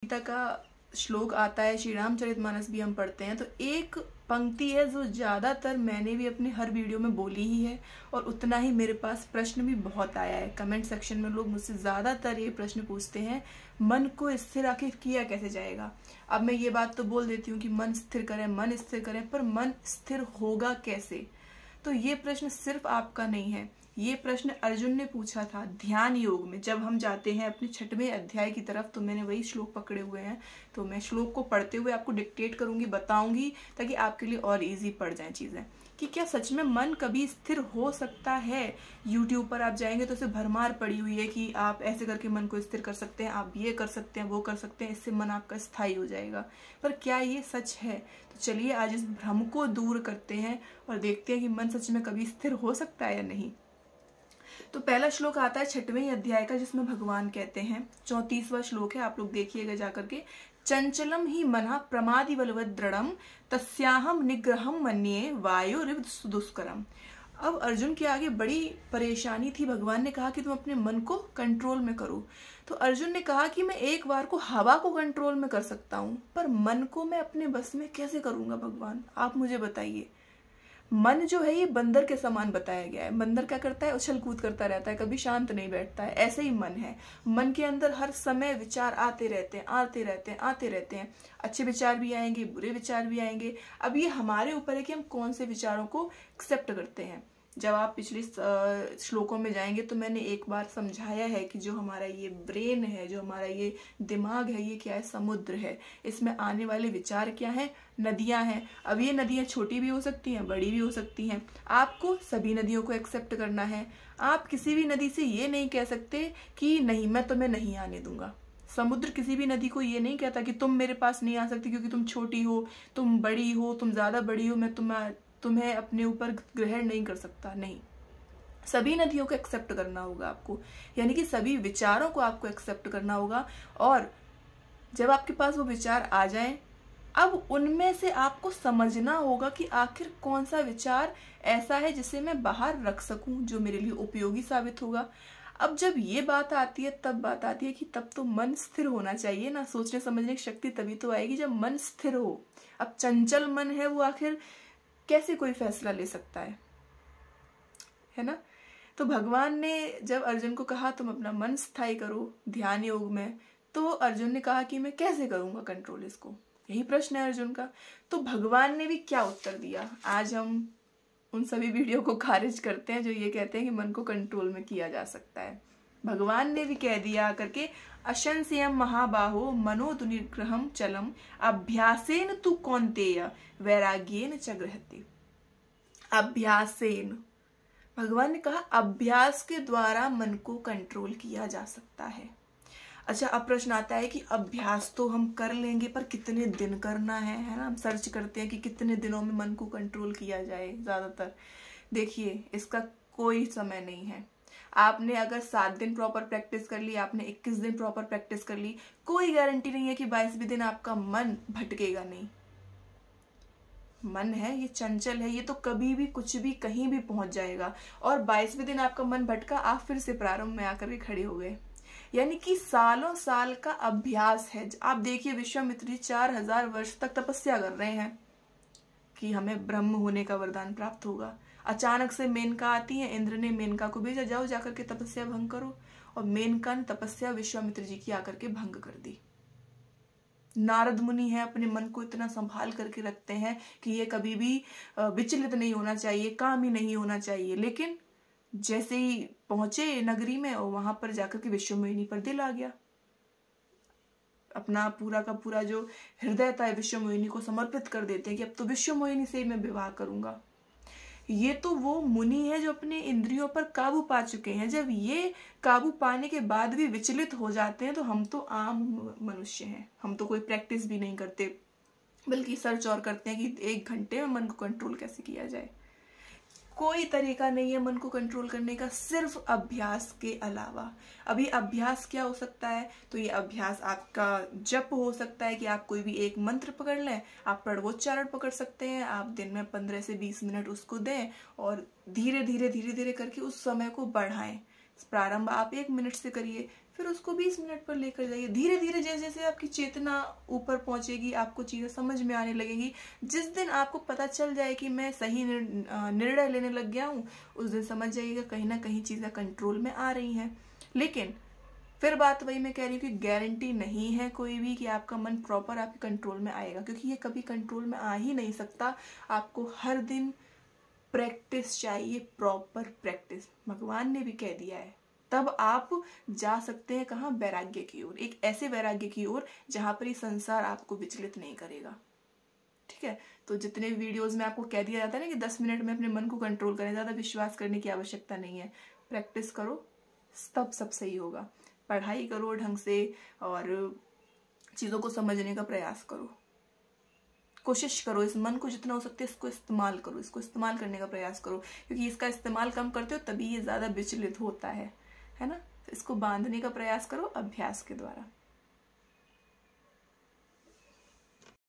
गीता का श्लोक आता है, श्री रामचरितमानस भी हम पढ़ते हैं, तो एक पंक्ति है जो ज़्यादातर मैंने भी अपने हर वीडियो में बोली ही है, और उतना ही मेरे पास प्रश्न भी बहुत आया है। कमेंट सेक्शन में लोग मुझसे ज़्यादातर ये प्रश्न पूछते हैं, मन को स्थिर आखिर किया कैसे जाएगा। अब मैं ये बात तो बोल देती हूँ कि मन स्थिर करें, मन स्थिर करें, पर मन स्थिर होगा कैसे? तो ये प्रश्न सिर्फ आपका नहीं है, ये प्रश्न अर्जुन ने पूछा था ध्यान योग में। जब हम जाते हैं अपने 6वें अध्याय की तरफ, तो मैंने वही श्लोक पकड़े हुए हैं, तो मैं श्लोक को पढ़ते हुए आपको डिक्टेट करूंगी, बताऊंगी, ताकि आपके लिए और इजी पड़ जाए चीजें कि क्या सच में मन कभी स्थिर हो सकता है। यूट्यूब पर आप जाएंगे तो उसे भरमार पड़ी हुई है कि आप ऐसे करके मन को स्थिर कर सकते हैं, आप ये कर सकते हैं, वो कर सकते हैं, इससे मन आपका स्थायी हो जाएगा। पर क्या ये सच है? तो चलिए आज इस भ्रम को दूर करते हैं और देखते हैं कि मन सच में कभी स्थिर हो सकता है या नहीं। तो पहला श्लोक आता है 6वें अध्याय का, जिसमें भगवान कहते हैं, 34वां श्लोक है, आप लोग देखिएगा जाकर के, चंचलम ही मनः प्रमादि बलवद दृढ़म तस्याहम निग्रहम मन्ये वायुरिव दुष्करम। अब अर्जुन के आगे बड़ी परेशानी थी। भगवान ने कहा कि तुम अपने मन को कंट्रोल में करो। तो अर्जुन ने कहा कि मैं एक बार को हवा को कंट्रोल में कर सकता हूं, पर मन को मैं अपने बस में कैसे करूंगा भगवान, आप मुझे बताइए। मन जो है ये बंदर के समान बताया गया है। बंदर क्या करता है? उछल कूद करता रहता है, कभी शांत नहीं बैठता है। ऐसे ही मन है, मन के अंदर हर समय विचार आते रहते हैं, आते रहते हैं, आते रहते हैं। अच्छे विचार भी आएंगे, बुरे विचार भी आएंगे। अब ये हमारे ऊपर है कि हम कौन से विचारों को एक्सेप्ट करते हैं। जब आप पिछले श्लोकों में जाएंगे तो मैंने एक बार समझाया है कि जो हमारा ये ब्रेन है, जो हमारा ये दिमाग है, ये क्या है? समुद्र है। इसमें आने वाले विचार क्या है? नदियां हैं। अब ये नदियां छोटी भी हो सकती हैं, बड़ी भी हो सकती हैं। आपको सभी नदियों को एक्सेप्ट करना है। आप किसी भी नदी से ये नहीं कह सकते कि नहीं, मैं तुम्हें नहीं आने दूंगा। समुद्र किसी भी नदी को ये नहीं कहता कि तुम मेरे पास नहीं आ सकती क्योंकि तुम छोटी हो, तुम बड़ी हो, तुम ज्यादा बड़ी हो, मैं तुम्हें अपने ऊपर ग्रहण नहीं कर सकता। नहीं, सभी नदियों को एक्सेप्ट करना होगा आपको, यानी कि सभी विचारों को आपको एक्सेप्ट करना होगा। और जब आपके पास वो विचार आ जाएं, अब उनमें से आपको समझना होगा कि आखिर कौन सा विचार ऐसा है जिसे मैं बाहर रख सकूं, जो मेरे लिए उपयोगी साबित होगा। अब जब ये बात आती है, तब बात आती है कि तब तो मन स्थिर होना चाहिए ना। सोचने समझने की शक्ति तभी तो आएगी जब मन स्थिर हो। अब चंचल मन है वो आखिर कैसे कोई फैसला ले सकता है ना। तो भगवान ने जब अर्जुन को कहा तुम अपना मन स्थायी करो ध्यान योग में, तो अर्जुन ने कहा कि मैं कैसे करूंगा कंट्रोल इसको, यही प्रश्न है अर्जुन का। तो भगवान ने भी क्या उत्तर दिया। आज हम उन सभी वीडियो को खारिज करते हैं जो ये कहते हैं कि मन को कंट्रोल में किया जा सकता है। भगवान ने भी कह दिया करके, अशंस्यम महाबाहो मनो दुनिग्रहम चलम अभ्यासेन तु कौन्तेय वैराग्येन च गृह्यति। अभ्यासेन, भगवान ने कहा अभ्यास के द्वारा मन को कंट्रोल किया जा सकता है। अच्छा, अब प्रश्न आता है कि अभ्यास तो हम कर लेंगे, पर कितने दिन करना है ना। हम सर्च करते हैं कि कितने दिनों में मन को कंट्रोल किया जाए। ज्यादातर देखिए, इसका कोई समय नहीं है। आपने अगर 7 दिन प्रॉपर प्रैक्टिस कर ली, आपने 21 दिन प्रॉपर प्रैक्टिस कर ली, कोई गारंटी नहीं है कि 22वें दिन आपका मन भटकेगा नहीं। मन है ये चंचल है, ये तो कभी भी कुछ भी कहीं भी पहुंच जाएगा। और 22वें दिन आपका मन भटका, आप फिर से प्रारंभ में आकर के खड़े हो गए। यानी कि सालों साल का अभ्यास है। आप देखिए, विश्वामित्र जी 4000 वर्ष तक तपस्या कर रहे हैं कि हमें ब्रह्म होने का वरदान प्राप्त होगा। अचानक से मेनका आती है, इंद्र ने मेनका को भेजा, जाओ जाकर के तपस्या भंग करो। और मेनका ने तपस्या विश्वामित्र जी की आकर के भंग कर दी। नारद मुनि है, अपने मन को इतना संभाल करके रखते हैं कि ये कभी भी विचलित नहीं होना चाहिए, काम ही नहीं होना चाहिए। लेकिन जैसे ही पहुंचे नगरी में, और वहां पर जाकर के विश्वमोहिनी पर दिल आ गया। अपना पूरा का पूरा जो हृदय था विश्वमोहिनी को समर्पित कर देते हैं कि अब तो विश्वमोहिनी से मैं विवाह करूंगा। ये तो वो मुनि है जो अपने इंद्रियों पर काबू पा चुके हैं। जब ये काबू पाने के बाद भी विचलित हो जाते हैं, तो हम तो आम मनुष्य हैं। हम तो कोई प्रैक्टिस भी नहीं करते, बल्कि सर्च और करते हैं कि 1 घंटे में मन को कंट्रोल कैसे किया जाए। कोई तरीका नहीं है मन को कंट्रोल करने का, सिर्फ अभ्यास के अलावा। अभी अभ्यास क्या हो सकता है? तो ये अभ्यास आपका जप हो सकता है कि आप कोई भी एक मंत्र पकड़ लें, आप प्रणवोच्चारण पकड़ सकते हैं, आप दिन में 15 से 20 मिनट उसको दें और धीरे धीरे करके उस समय को बढ़ाएं। प्रारंभ आप 1 मिनट से करिए, फिर उसको 20 मिनट पर लेकर जाइए। धीरे धीरे जैसे जैसे आपकी चेतना ऊपर पहुंचेगी, आपको चीज़ें समझ में आने लगेंगी। जिस दिन आपको पता चल जाए कि मैं सही निर्णय लेने लग गया हूँ, उस दिन समझ जाइएगा कहीं ना कहीं चीज़ें कंट्रोल में आ रही हैं। लेकिन फिर बात वही मैं कह रही हूँ कि गारंटी नहीं है कोई भी कि आपका मन प्रॉपर आपके कंट्रोल में आएगा, क्योंकि ये कभी कंट्रोल में आ ही नहीं सकता। आपको हर दिन प्रैक्टिस चाहिए, प्रॉपर प्रैक्टिस। भगवान ने भी कह दिया है, तब आप जा सकते हैं कहाँ? वैराग्य की ओर, एक ऐसे वैराग्य की ओर जहां पर ये संसार आपको विचलित नहीं करेगा। ठीक है, तो जितने वीडियोस में आपको कह दिया जाता है ना कि 10 मिनट में अपने मन को कंट्रोल करें, ज्यादा विश्वास करने की आवश्यकता नहीं है। प्रैक्टिस करो, तब सब सही होगा। पढ़ाई करो ढंग से और चीजों को समझने का प्रयास करो, कोशिश करो। इस मन को जितना हो सकता है इसको इस्तेमाल करो, इसको इस्तेमाल करने का प्रयास करो, क्योंकि इसका इस्तेमाल कम करते हो तभी ये ज्यादा विचलित होता है ना। तो इसको बांधने का प्रयास करो अभ्यास के द्वारा।